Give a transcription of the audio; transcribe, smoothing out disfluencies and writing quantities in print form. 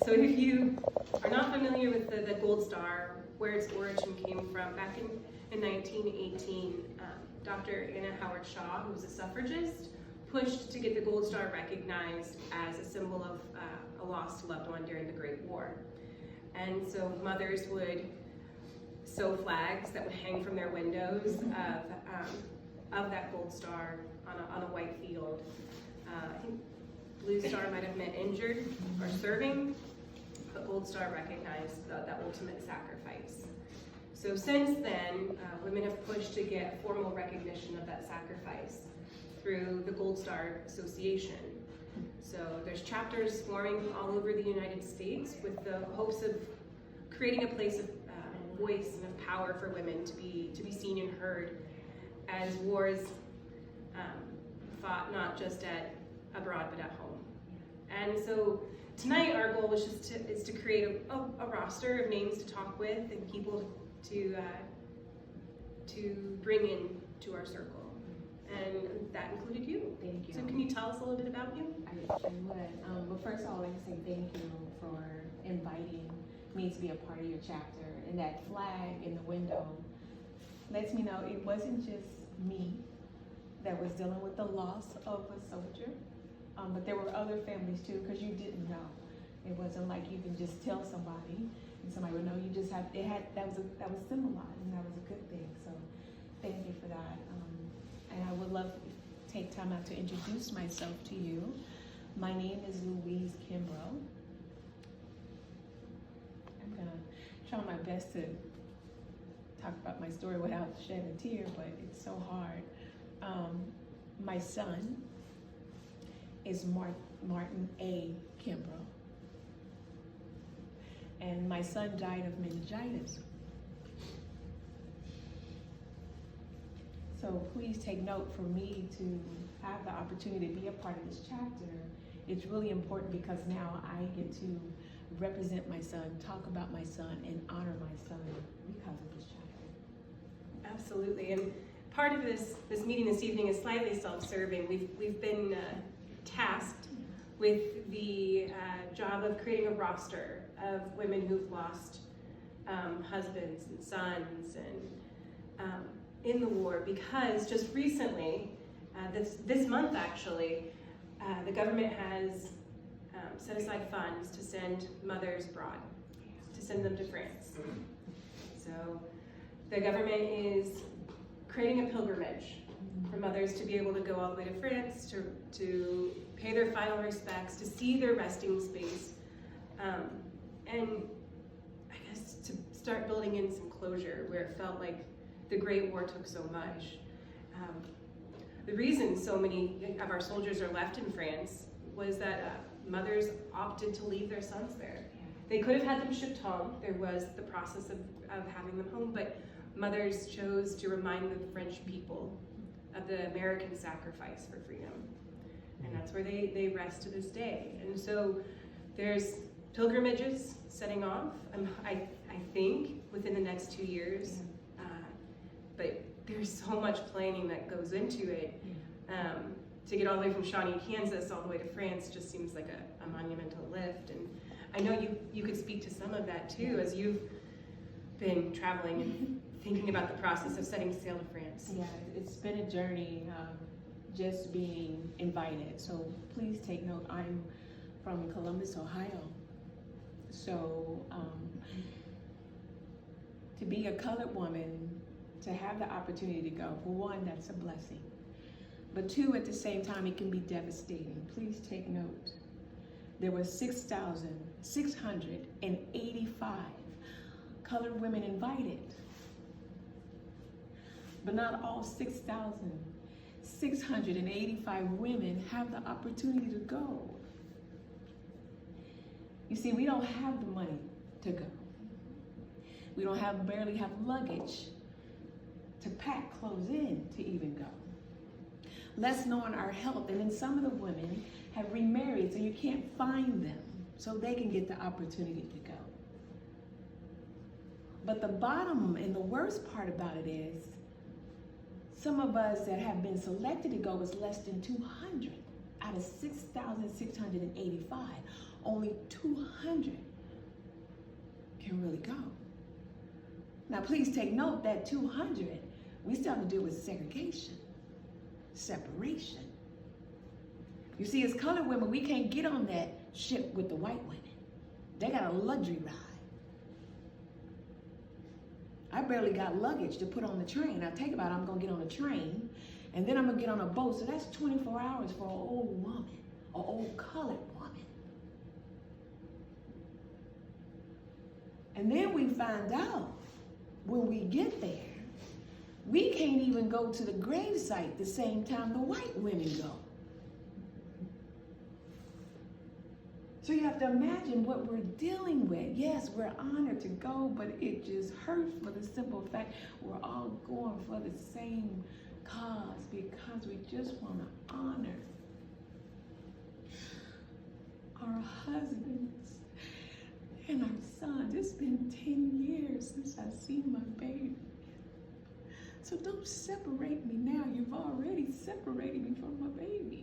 So if you are not familiar with the Gold Star, where its origin came from, back in 1918, Dr. Anna Howard Shaw, who was a suffragist, pushed to get the Gold Star recognized as a symbol of a lost loved one during the Great War. And so mothers would sew flags that would hang from their windows of that Gold Star on a white field. I think Blue Star might have meant injured or serving, but Gold Star recognized that ultimate sacrifice. So since then, women have pushed to get formal recognition of that sacrifice through the Gold Star Association. So there's chapters forming all over the United States with the hopes of creating a place of voice and of power for women to be seen and heard as wars fought not just abroad but at home. And so tonight our goal is to create a roster of names to talk with and people to bring in to our circle. And that included you. Thank you. So can you tell us a little bit about you? I would. But first of all, I'd like to say thank you for inviting me to be a part of your chapter. And that flag in the window lets me know it wasn't just me that was dealing with the loss of a soldier, but there were other families too, because you didn't know. It wasn't like you can just tell somebody and somebody would know. You just had that was symbolized, and that was a good thing. So thank you for that. And I would love to take time out to introduce myself to you. My name is Louise Kimbrough. I'm gonna try my best to talk about my story without shedding a tear, but it's so hard. My son is Martin A. Kimbrough. And my son died of meningitis. So please take note, for me to have the opportunity to be a part of this chapter, it's really important because now I get to represent my son, talk about my son, and honor my son because of this chapter. Absolutely. And part of this meeting this evening is slightly self-serving. We've been tasked with the job of creating a roster of women who've lost husbands and sons and in the war, because just recently, this month actually, the government has set aside funds to send mothers abroad, to send them to France. So the government is creating a pilgrimage for mothers to be able to go all the way to France, to pay their final respects, to see their resting space, and I guess to start building in some closure where it felt like the Great War took so much. The reason so many of our soldiers are left in France was that mothers opted to leave their sons there. They could have had them shipped home. There was the process of having them home, but mothers chose to remind the French people of the American sacrifice for freedom. And that's where they rest to this day. And so there's pilgrimages setting off, I think, within the next 2 years. But there's so much planning that goes into it. To get all the way from Shawnee, Kansas, all the way to France just seems like a monumental lift. And I know you could speak to some of that too, as you've been traveling and thinking about the process of setting sail to France. Yeah, it's been a journey, just being invited. So please take note, I'm from Columbus, Ohio. So to be a colored woman, to have the opportunity to go, for one, that's a blessing. But two, at the same time, it can be devastating. Please take note. There were 6,685 colored women invited. But not all 6,685 women have the opportunity to go. You see, we don't have the money to go. We don't barely have luggage to pack clothes in to even go. Less knowing our health, and then some of the women have remarried, so you can't find them, so they can get the opportunity to go. But the bottom and the worst part about it is, some of us that have been selected to go is less than 200 out of 6,685. only 200 can really go. Now, please take note that 200, we still have to deal with segregation, separation. You see, as colored women, we can't get on that ship with the white women. They got a luxury ride. I barely got luggage to put on the train. Now, take about it, I'm gonna get on a train, and then I'm gonna get on a boat, so that's 24 hours for an old woman, an old colored woman. And then we find out, when we get there, we can't even go to the gravesite the same time the white women go. So you have to imagine what we're dealing with. Yes, we're honored to go, but it just hurts for the simple fact we're all going for the same cause, because we just want to honor our husbands and our sons. It's been 10 years since I've seen my baby. So don't separate me now. You've already separated me from my baby.